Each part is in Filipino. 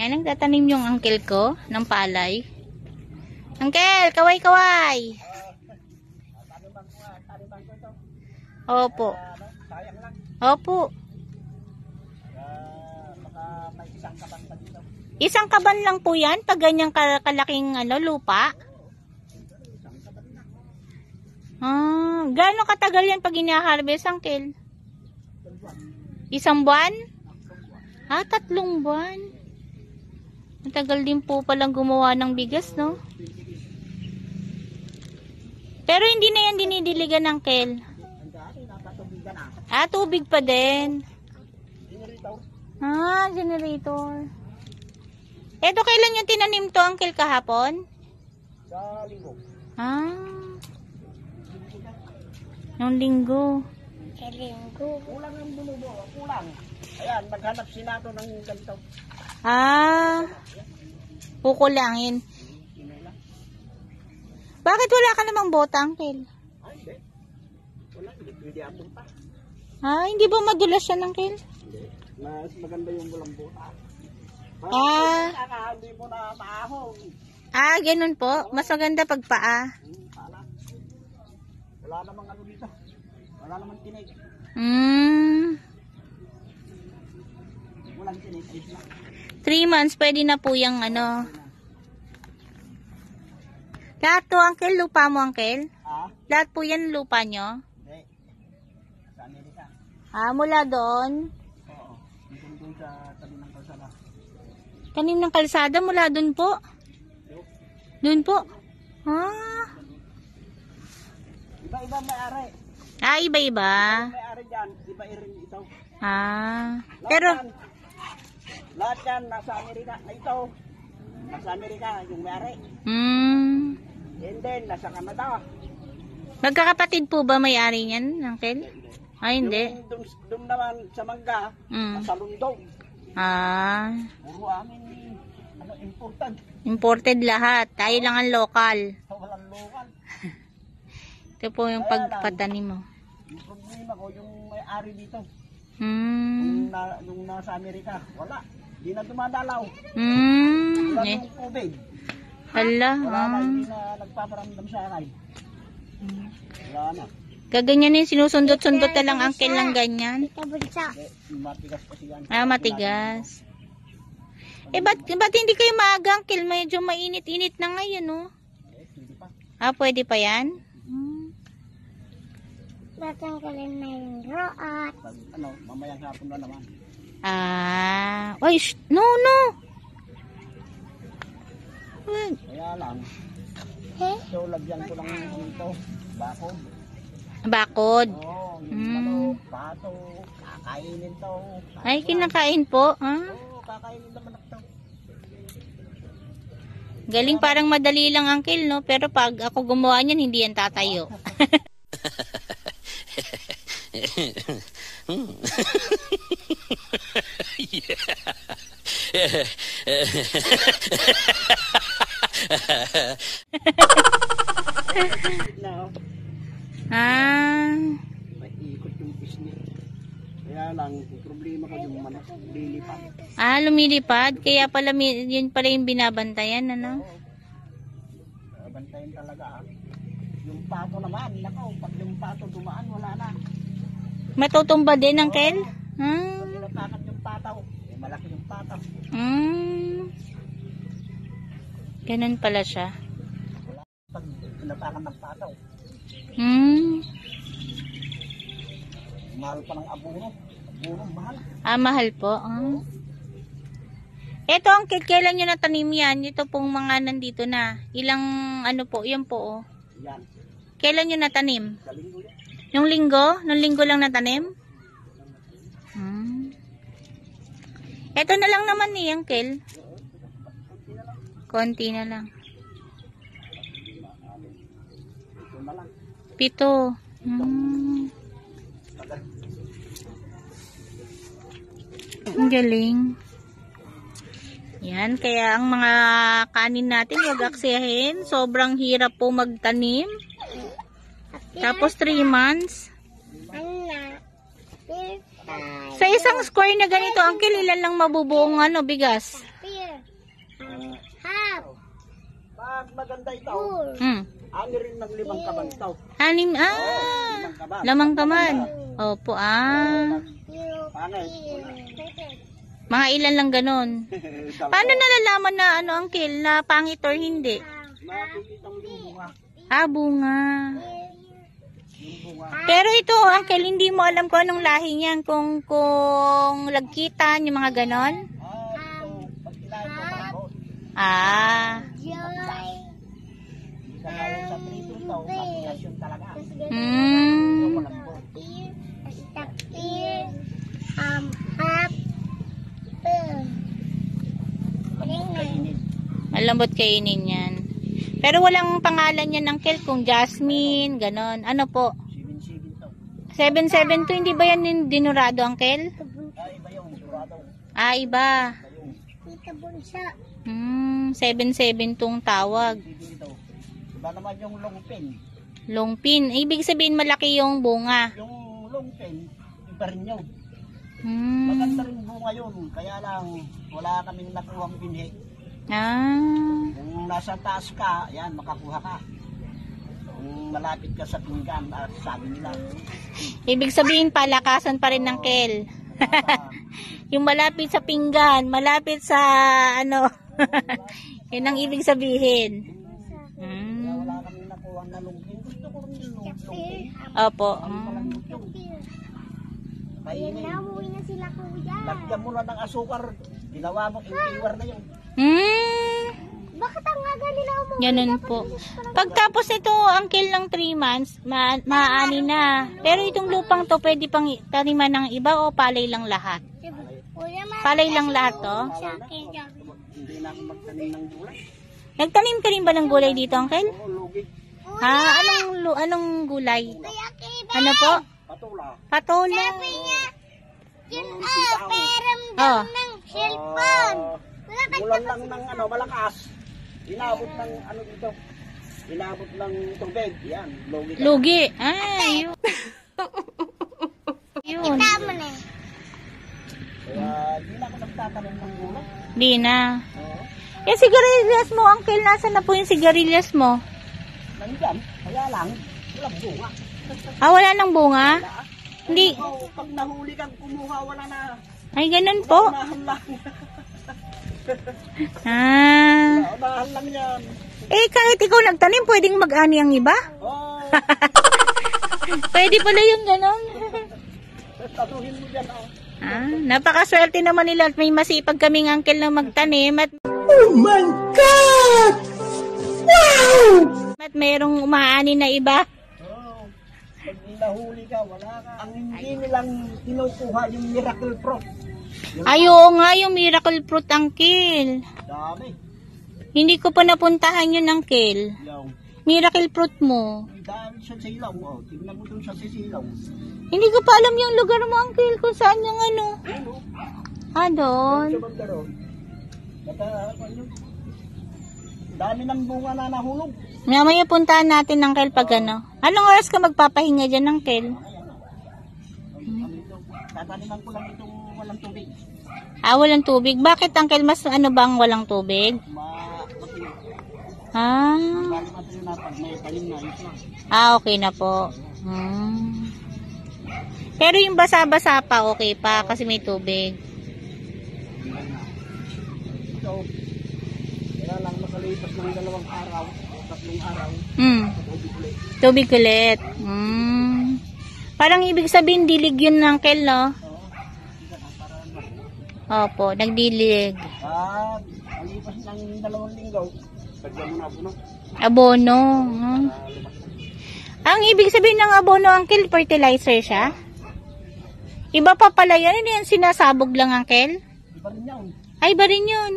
Yan, nagtatanim yung uncle ko ng palay. Uncle, kaway-kaway. Opo. Opo. Isang kaban lang po yan pag ganyang kalaking lupa. Gaano katagal yan pag ina-harvest, uncle? Isang buwan? 3 buwan. Matagal din po palang gumawa ng bigas, no? Pero hindi na yan dinidiligan, uncle. Tubig pa din. Generator. Eto, kailan yung tinanim to, uncle, kahapon? Sa linggo. Nung linggo. Sa linggo. Kulang ang bulubo. Kulang. Ayan, maghanap sila to ng ganito. Kukulangin. Bakit wala ka namang bota, uncle? Hindi. Wala, hindi pwede abot pa. Hindi ba madulas yan, uncle? Hindi. Mas maganda yung walang bota. Hindi mo na maahong. Ganun po. Mas maganda pag paa. Wala namang ano dito. Wala namang tinig. Walang tinig. 3 months, pwede na po yung Lahat to, uncle, lupa mo, uncle? Lahat po yan lupa nyo? Hindi. Sa Amerika. Mula doon? Oo. Doon sa tabi ng kalsada. Tanim ng kalsada, mula doon po? Doon po? Iba-iba may-ari. Iba-iba? May-ari dyan, iba-irin ito. Pero lahat yan nasa Amerika. Ito, nasa Amerika, yung may-ari. And then, nasa Canada. Magkakapatid po ba may-ari niyan, uncle? Hindi. Doon naman sa Mangga, nasa Lundong. Puro amin, imported. Imported lahat. Tayo lang ang local. Walang local. Ito po yung pagpatanim mo. Yung problema ko, yung may-ari dito. Yung nasa Amerika, wala. Hindi na dumadalaw. Wala yung tubig. Wala na, hindi na nagpaparamdam sa akin. Wala na. Kaganyan yung sinusundot-sundot na lang uncle ng ganyan. Matigas kasi yan. Matigas. Ba't hindi kayo maaga, uncle? Medyo mainit-init na ngayon, no? Hindi pa. Pwede pa yan? Tatanggalin na yung roat. Mamayang hapon na naman. No. Kaya lang. So, lagyan ko lang ito. Bakod. Bakod? Oo, yung pato, kakainin to. Kinakain po? Oo, kakainin naman ito. Galing, parang madali lang, uncle, no? Pero pag ako gumawa niyan, hindi yan tatayo. May ikot yung pisngi. Kaya lang, yung problema ko yung manok, lilipad. Lumilipad? Kaya pala, yun pala yung binabantayan, ano? Bantayan talaga. Yung pato naman, nakaw, pag yung pato dumaan, wala na. Matutumba din, uncle? Pag natakat yung pataw, malaki yung pataw. Ganun pala siya. Pag natakat ng pataw. Mahal pa ng abono. Abono, mahal. Mahal po. Ito, uncle, kailan nyo natanim yan? Ito pong mga nandito na. Ilang, po, yan po, Yan. Kailan nyo natanim? Sa linggo yan. Yung linggo? Nung linggo lang natanim? Ito na lang naman ni uncle. Konti na lang. Ito na lang. 7. Ang galing. Yan, kaya ang mga kanin natin wag aksiyahin. Sobrang hirap po magtanim. Tapos 3 months. Sa isang square na ganito, uncle, ilan lang mabubuong bigas? Pag maganda ito, ani rin ng 5 kaban ito. Anim, 5 kaban. lamang kaman. Opo, Pangit. Mga ilan lang ganon. Paano nalalaman na ano, Uncle, na pangit or hindi? Makikita mo yung bunga. Bunga. Yung bunga. Pero ito, Uncle, hindi mo alam kung anong lahi niyan. Kung lagkitan, yung mga ganon. Ito, pag kinain mo malambot. Joy. Isa nga yung sa prito ito, aplikasyon talaga. Hmm. Malambot. Takir. Kainin. Malambot kainin yan. Pero walang pangalan yan, Uncle, kung Jasmine, ganon. Ano po? 7-7 772, ito. hindi ba yan yung dinurado, Uncle? Iba yung durado. Iba. Tita Bunsa. 772 tong tawag. Ito. Iba naman yung long pin. Long pin. Ibig sabihin malaki yung bunga. Yung long pin, iba rin yun. Hmm. Maganda rin bunga yun. Kaya lang, wala kaming nakuhang binhi. Kung nasa taas ka, yan, makakuha ka. Kung malapit ka sa pinggan, sabi nila. Ibig sabihin palakasan pa rin ng Kel. Yung malapit sa pinggan, malapit sa ano. Yun ang ibig sabihin. Kaya wala kaming nakuhang na lungpin. Gusto ko rin yung lungpin. Opo. Ayan na, umuwi na sila kuya. Lagyan mo na ng asukar. Ginawa mo, iiwar na yun. Bakit ang aga nila umuwi? Ganun po. Pagtapos ito, Uncle, ng 3 months, maaani na. Pero itong lupang to, pwede pang taniman ng iba o palay lang lahat? Palay lang lahat to? Hindi na ako magtanim ng gulay. Nagtanim ka rin ba ng gulay dito, Uncle? Oo, lugig. Anong gulay? Ano po? Patula. Patola. Yun peram ng cellphone. Bulan lang ng malakas. Inabot ng dito. Inabot ng tubig. Yan, lugig. Lugi. Yun. Yun. Tama na. Kaya hindi na ako nagtatanim ng gulay. Di na. Oo. Yung sigarilyas mo, Uncle, nasa na po yung sigarilyas mo? Nandyan. Kaya lang, walang bunga. Wala nang bunga? Hindi. Pag nahuli kang kumuha, wala na. Ay, ganun po. Unahan lang. Unahan lang yan. Kahit ikaw nagtanim, pwedeng mag-ani ang iba? Oh, Pwede pala yung ganun. tatuhin mo dyan. Napakaswerte naman nila at may masipag kaming uncle na magtanim at oh my God! Wow! At mayroong umaani na iba. Pag nahuli ka, wala ka. Ang hindi nilang kinukuha yung miracle fruit. Oo nga, yung miracle fruit, Uncle. Dami. Hindi ko pa napuntahan yun, Uncle. Yung Miracle fruit mo. dami sa silaw. Tignan mo dun sa silaw. Hindi ko pa alam yung lugar mo, Uncle, kung saan yung ano. Doon. Sa Bandaron. Dami ng bunga na nahulog. Mamaya puntahan natin, Uncle, pag ano. Anong oras ka magpapahinga dyan, Uncle? Tataniman ko lang itong walang tubig. Walang tubig. Bakit, Uncle? Mas ano bang walang tubig? Bali matuloy na pag may tanim na ito. Okay na po. Pero yung basa-basa pa, okay pa kasi may tubig. Ito, kaya lang makalipas ng 2 araw, 3 araw, tubig ulit. Tubig ulit. Parang ibig sabihin dilig yun, Uncle, no? Opo, nagdilig. Alipas ng 2 linggo, sagyan mo na abono. Abono. Ang ibig sabihin ng abono, Uncle, fertilizer siya? Iba pa pala yan. Ano yan? Sinasabog lang, Uncle? Iba rin yun. Ay, iba rin yun.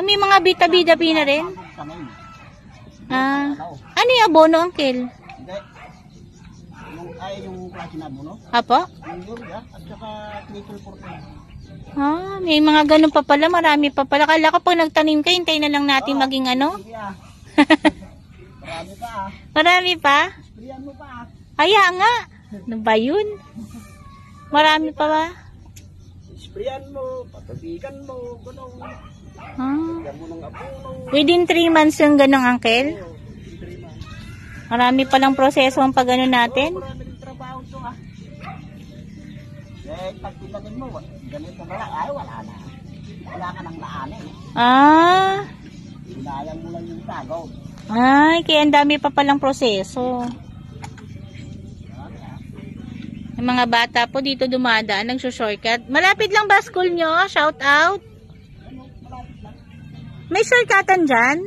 May mga bita-bida na rin. Ano yung abono, Uncle? Hindi. Yung klase na abono. Apo? Yung urea at saka triple forte. May mga ganun pa pala. Marami pa pala. Kala ko pag nagtanim ka, hintay na lang natin maging ano? Sige Marami pa Marami pa? Sprayan mo pa Kaya nga. Ano ba yun? Marami pa ba? Sprayan mo, patubigan mo, gano'n. Lagyan mo ng abono. Within 3 months yung ganong, Uncle? Oo, 3 months. Marami palang proseso ang pag-ano natin. Marami rin trabaho to ah. Eh, pag tinanin mo, ganito na lang, ay wala na. Wala ka nang laan eh. Hinayang mo lang yung tagaw. Ay, kaya ang dami pa palang proseso. Yung mga bata po dito dumadaan, nagsushortcut. Malapit lang ba school nyo? Shout out. May shortcutan dyan?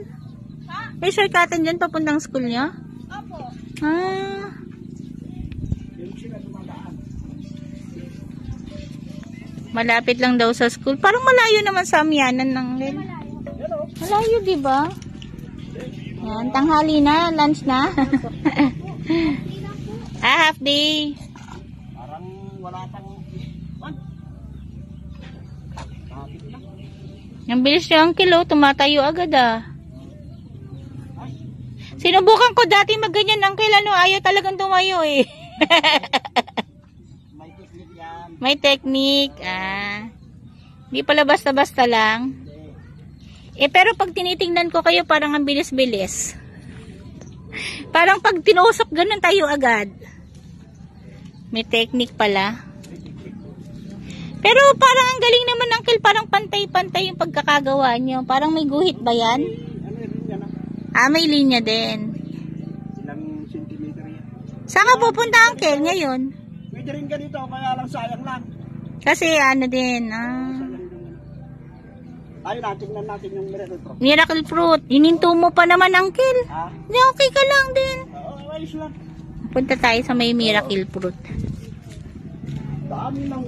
May shortcutan dyan papuntang school nyo? Opo. Malapit lang daw sa school. Parang malayo naman sa Amianan ng Len. Malayo, di ba? Yan, tanghali na, lunch na. Half day. Parang wala pang... Ang bilis niya, Uncle, oh. Tumatayo agad, ah. Sinubukan ko dati magganyan, Uncle, ano, ayaw talagang tumayo, eh. May technique yan. May technique, Hindi pala basta-basta lang. Pero pag tinitingnan ko kayo, parang ang bilis-bilis. Parang pag tinusok, ganun tayo agad. May technique pala. Pero parang ang galing naman, Uncle, parang pantay-pantay yung pagkakagawa nyo. Parang may guhit ba yan? Ano rin yan ah? May linya din. Ilang centimeter yan. Saan ka pupunta, Uncle, ngayon? Pwede rin ganito, kaya lang sayang lang. Kasi ano din, Tayo na, tingnan natin yung miracle fruit. miracle fruit. Hininto mo pa naman, Uncle. Ha? Hindi, okay ka lang din. Oo, ayos lang. Punta tayo sa may miracle fruit. Dami lang.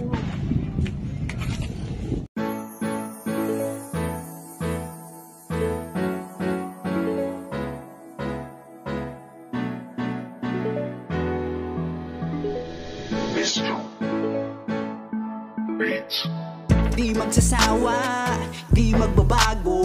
Di magsasawa, di magbabago,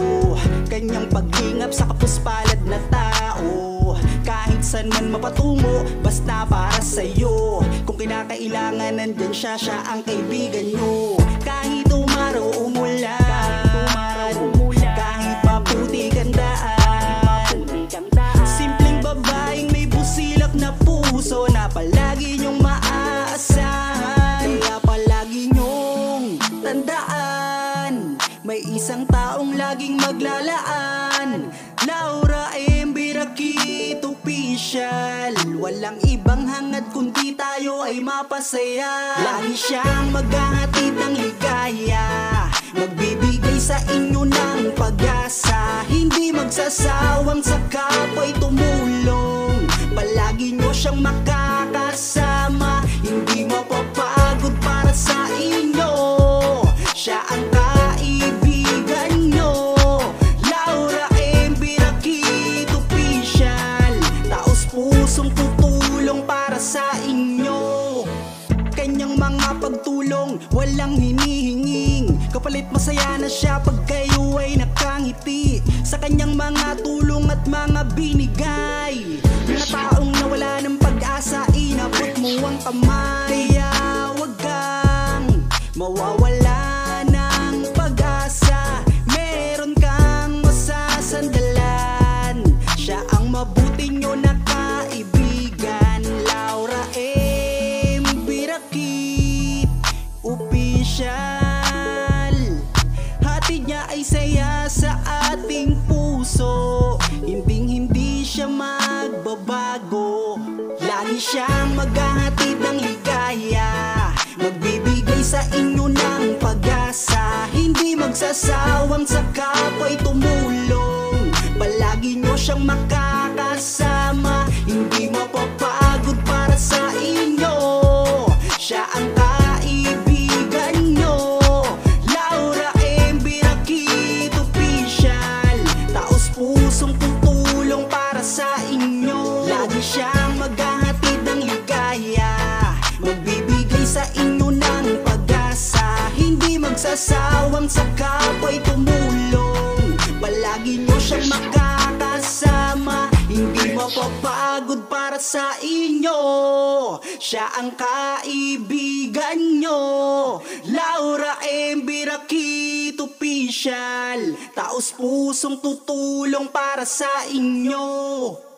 kanyang paglingap sa kapuspalad na tao. Kahit saan man mapatungo, basta para sa'yo. Kung kinakailangan, nandyan siya, siya ang kaibigan nyo. Kahit umaraw umulan, kahit maputi gandaan, simpleng babaeng may busilak na puso na palagi nyong maaasahan. Kaya palagi nyong tandaan, may isang taong laging maglalaan. Laura M. Birakit Official. Walang ibang hangad kundi tayo ay mapasaya. Lagi siyang maghahatid ng ligaya, magbibigay sa inyo ng pag-asa. Hindi magsasawang sa kapwa'y tumulong, palagi nyo siyang makakasama. Hindi mapapagod para sa inyo, siya ang kaibigan nyo. Laura M. Birakit Official, taos pusong tutulong para sa inyo. Kanyang mga pagtulong, walang hinihinging kapalit, masaya na siya pag kayo ay nakangiti. Sa kanyang mga tulong at mga binigay, mga taong nawala ng pag-asa, inabot mo ang kamay. Kaya wag kang mawawala ng pag-asa, meron kang masasandalan. Siya ang mabuti nyo na kaibigan. Laura M. Birakit Official, hatid niya ay saya sa ating puso, hinding-hindi siya magbabago. Lagi siyang maghahatid ng ligaya, magbibigay sa inyo ng pag-asa. Hindi magsasawang sa kapwa'y tumulong, palagi nyo siyang makakasama. Hindi mapapagod para sa inyo, siya ang kaibigan nyo. Laura M. Birakit Official, taos pusong tutulong para sa inyo. Lagi siyang maghahatid ng ligaya, magbibigay sa inyo ng pag-asa. Hindi magsasawang sa kapwa'y tumulong, palagi nyo siyang makakasama. Hindi mapapagod para sa inyo. Siya ang kaibigan nyo. Laura M. Birakit Official, taos pusong tutulong para sa inyo.